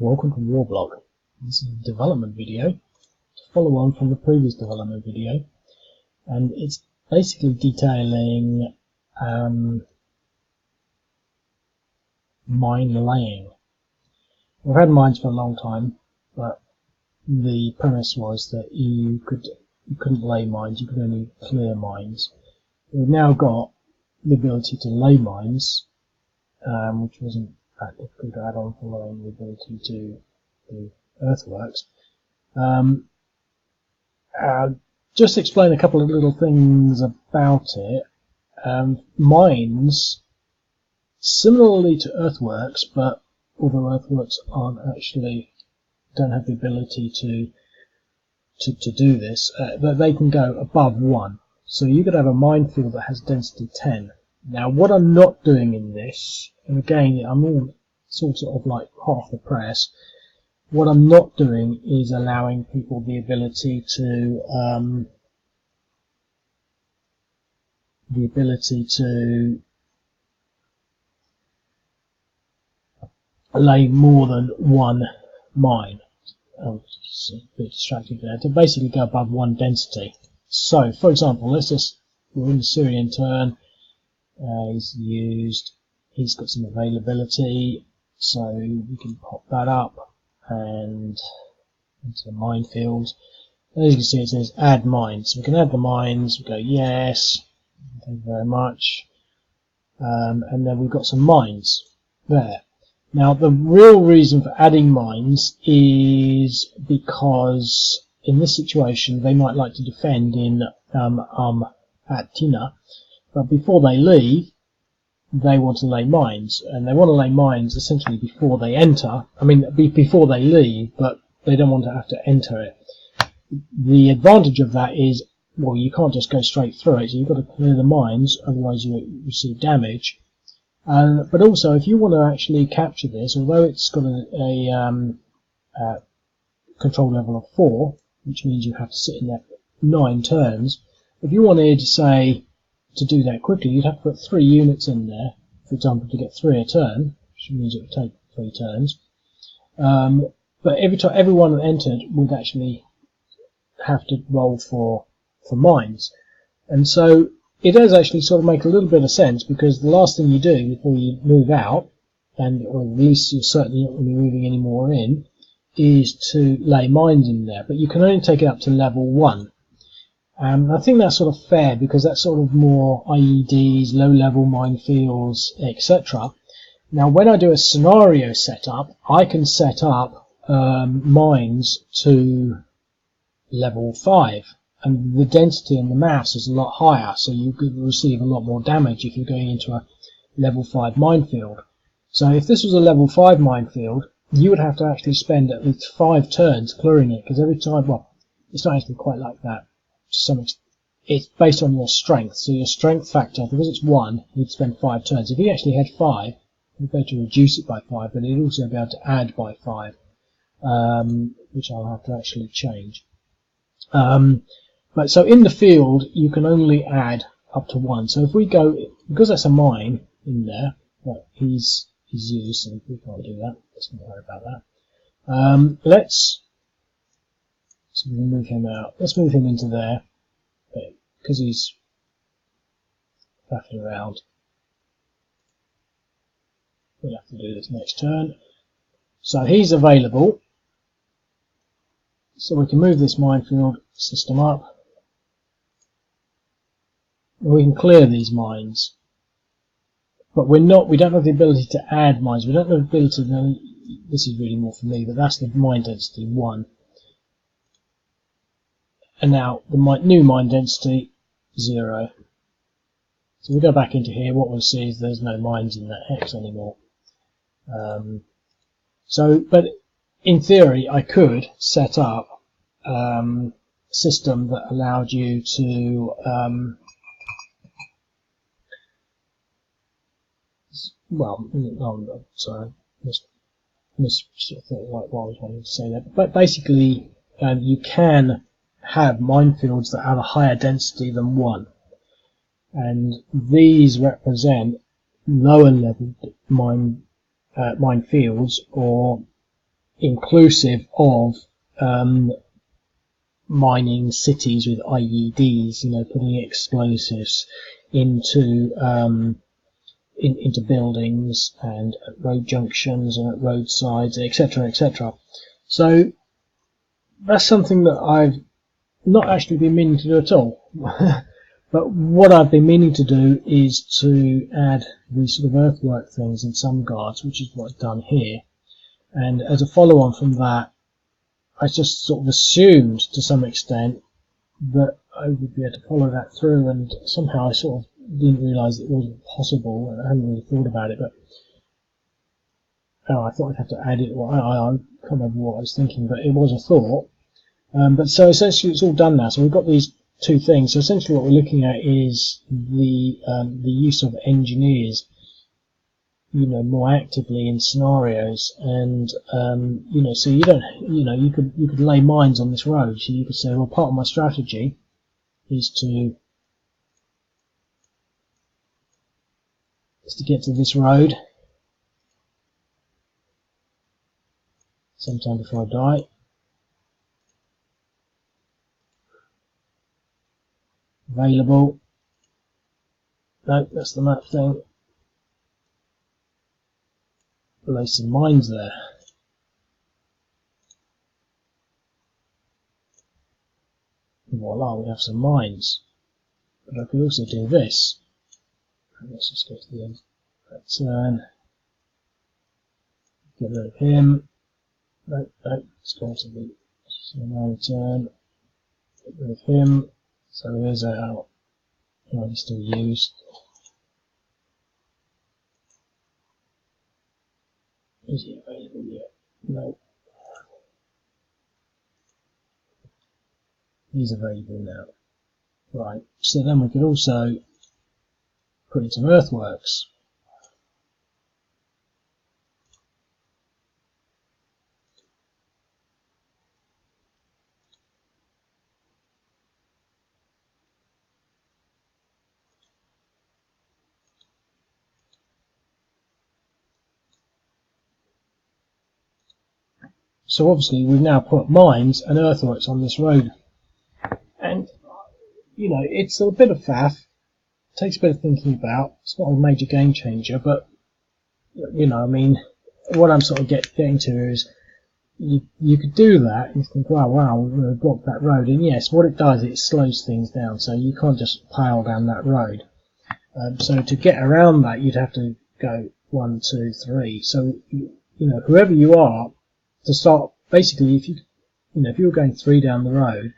Welcome to Worblock. This is a development video to follow on from the previous development video, and it's basically detailing mine laying. We've had mines for a long time, but the premise was that you couldn't lay mines, you could only clear mines. We've now got the ability to lay mines, which wasn't that difficult to add on following the ability to do earthworks. Just explain a couple of little things about it. Mines, similarly to earthworks, but although earthworks don't have the ability to do this, but they can go above 1. So you could have a minefield that has density 10. Now what I'm not doing in this, and again I'm all sort of like hot off the press, what I'm not doing is allowing people the ability to lay more than one mine. It's a bit distracting there. To basically go above 1 density. So, for example, we're in the Syrian turn. He's got some availability, so we can pop that up and into the minefield. As you can see, it says add mines. So we can add the mines. We go yes, thank you very much, and then we've got some mines there. Now the real reason for adding mines is because in this situation they might like to defend in at Tina, but before they leave they want to lay mines, and they want to lay mines essentially before they enter. I mean before they leave, but they don't want to have to enter it. The advantage of that is, well, you can't just go straight through it, so you've got to clear the mines, otherwise you receive damage. But also, if you want to actually capture this, although it's got a control level of 4, which means you have to sit in there for 9 turns, if you wanted, say, to do that quickly, you'd have to put 3 units in there, for example, to get 3 a turn, which means it would take 3 turns. But everyone that entered would actually have to roll for mines. And so it does actually sort of make a little bit of sense, because the last thing you do before you move out, or at least you're certainly not going to be moving any more in, is to lay mines in there. But you can only take it up to level 1. I think that's sort of fair, because that's sort of more IEDs, low-level minefields, etc. Now when I do a scenario setup, I can set up mines to level 5. And the density and the mass is a lot higher, so you could receive a lot more damage if you're going into a level 5 minefield. So if this was a level 5 minefield, you would have to actually spend at least 5 turns clearing it, because every time, well, it's not actually quite like that. To some extent, it's based on your strength. So your strength factor, because it's 1, you'd spend 5 turns. If you actually had 5, you'd be able to reduce it by 5, but you'd also be able to add by 5, which I'll have to actually change. But so in the field you can only add up to 1. So if we go, because that's a mine in there that he's used, so we can't do that. Let's not worry about that. Let's move him out. Let's move him into there, because he's faffing around. We'll have to do this next turn. So he's available. So we can move this minefield system up. We can clear these mines, but we don't have the ability to add mines. We don't have the ability to, this is really more for me, but that's the mine density 1. And now the new mine density 0. So we go back into here, what we'll see is there's no mines in that X anymore. But in theory I could set up a system that allowed you to sorry, sort of thought what I was wanting to say there. But basically, you can have minefields that have a higher density than 1, and these represent lower level minefields, or inclusive of mining cities with IEDs, putting explosives into into buildings and at road junctions and at roadsides, etc., etc. So that's something that I've not actually been meaning to do at all. But what I've been meaning to do is to add these sort of earthwork things in some guards, which is what I've done here. And as a follow-on from that, I just sort of assumed to some extent that I would be able to follow that through, and somehow I sort of didn't realise it wasn't possible, and I hadn't really thought about it, but I thought I'd have to add it. Well, I can't remember what I was thinking, but it was a thought. But so essentially it's all done now. So we've got these two things. So essentially what we're looking at is the use of engineers, more actively in scenarios, and so you don't, you could lay mines on this road. So you could say, well, part of my strategy is to get to this road sometime before I die. Available. No, that's the map thing. Lay some mines there. Voila, we have some mines. But I could also do this. Let's just go to the end. Return. Get rid of him. No, let's go to the return. Get rid of him. So here's our one still used. Is he available yet? No. He's available now. Right, so then we could also put in some earthworks. So obviously we've now put mines and earthworks on this road. And, it's a bit of faff. It takes a bit of thinking about. It's not a major game changer, but, what I'm sort of getting to is you could do that and you think, wow, we're going to block that road. And yes, what it does, it slows things down. So you can't just pile down that road. So to get around that, you'd have to go 1, 2, 3. So, whoever you are, to start, basically, if you were going 3 down the road,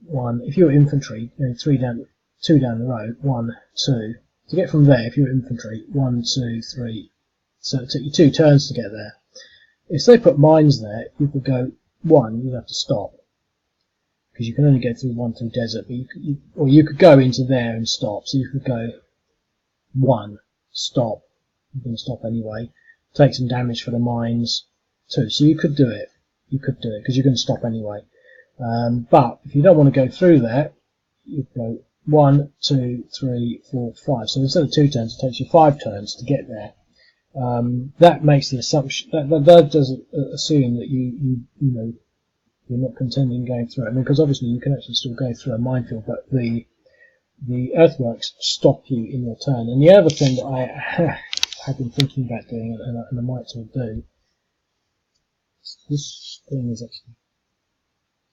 if you're infantry, going 2 down the road, 1, 2, to get from there, if you're infantry, 1, 2, 3, so it took you 2 turns to get there. If they put mines there, you could go 1, you'd have to stop, because you can only go through 1 through desert, but you could go into there and stop, so you could go 1, stop, you're going to stop anyway, take some damage for the mines, 2, so you could do it, because you're going to stop anyway. But if you don't want to go through there, you go 1, 2, 3, 4, 5. So instead of 2 turns, it takes you 5 turns to get there. That makes the assumption that does assume that you're not contending going through it. Because obviously you can actually still go through a minefield, but the earthworks stop you in your turn. And the other thing that I have been thinking about doing, and I might sort of do, this thing is actually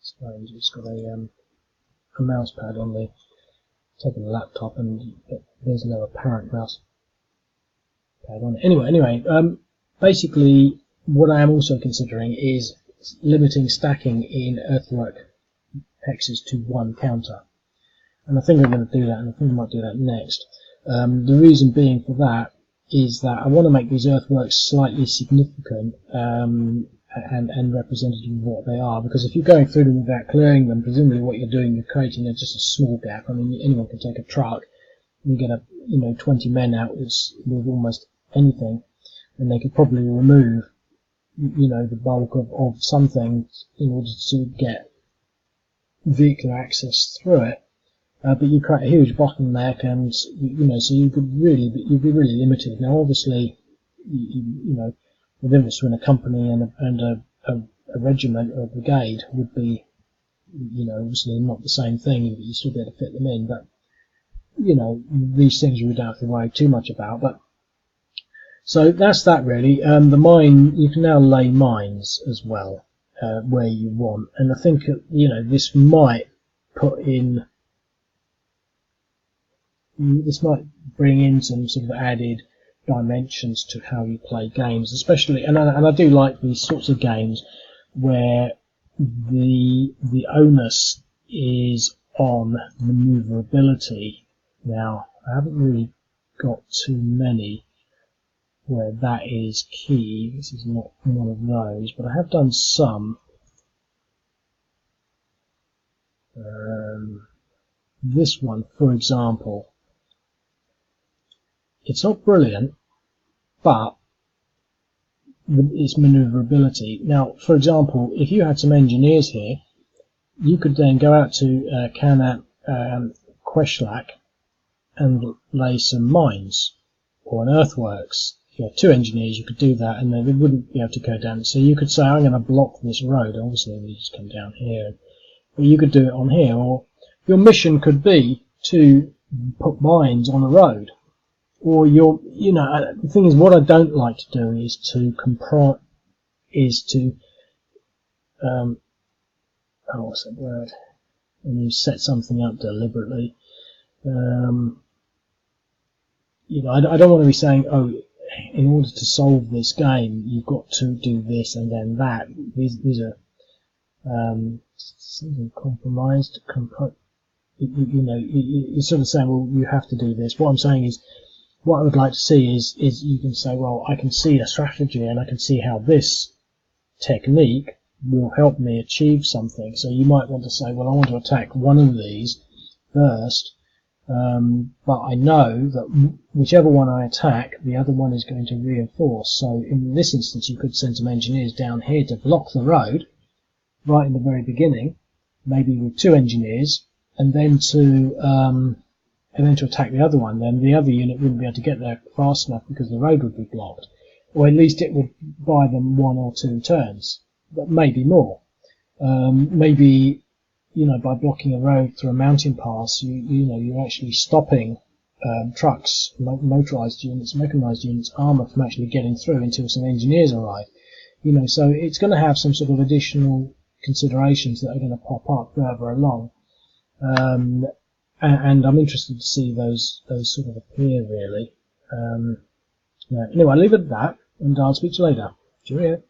strange. It's got a mouse pad on the top of the laptop, and there's no apparent mouse pad on it. Anyway, basically, what I am also considering is limiting stacking in earthwork hexes to 1 counter, and I think I'm going to do that, and I think I might do that next. The reason being for that is that I want to make these earthworks slightly significant and representative of what they are, because if you're going through them without clearing them, presumably what you're doing, you're creating just a small gap. I mean, anyone can take a truck and get 20 men out with almost anything, and they could probably remove the bulk of something in order to get vehicular access through it. But you create a huge bottleneck, and so you'd be really limited. Now, obviously, within this, in a company and a regiment or a brigade would be, obviously not the same thing, but you still be able to fit them in. But these things we don't have to worry too much about. But so that's that really. The mine, you can now lay mines as well where you want, and I think this might bring in some sort of added dimensions to how you play games, especially, and I do like these sorts of games where the onus is on maneuverability. Now, I haven't really got too many where that is key. This is not one of those, but I have done some. This one, for example, it's not brilliant, but it's maneuverability. Now, for example, if you had some engineers here, you could then go out to Kanat Questlak and lay some mines or an earthworks. If you had 2 engineers, you could do that, and they wouldn't be able to go down. So you could say, I'm going to block this road. Obviously, we just come down here. But you could do it on here, or your mission could be to put mines on the road. Or the thing is, what I don't like to do is to what's that word? When you set something up deliberately. I don't want to be saying, in order to solve this game, you've got to do this and then that. These are compromised. You're sort of saying, well, you have to do this. What I'm saying is, what I would like to see is you can say, well, I can see a strategy and I can see how this technique will help me achieve something. So you might want to say, well, I want to attack one of these first, but I know that whichever one I attack, the other one is going to reinforce. So in this instance, you could send some engineers down here to block the road right in the very beginning, maybe with 2 engineers, and then to attack the other one. Then the other unit wouldn't be able to get there fast enough because the road would be blocked, or at least it would buy them 1 or 2 turns, but maybe more. Maybe by blocking a road through a mountain pass, you're actually stopping trucks, motorized units, mechanized units, armor from actually getting through until some engineers arrive. So it's going to have some sort of additional considerations that are going to pop up further along. And I'm interested to see those sort of appear, really. Anyway, I'll leave it at that, and I'll speak to you later. Cheerio.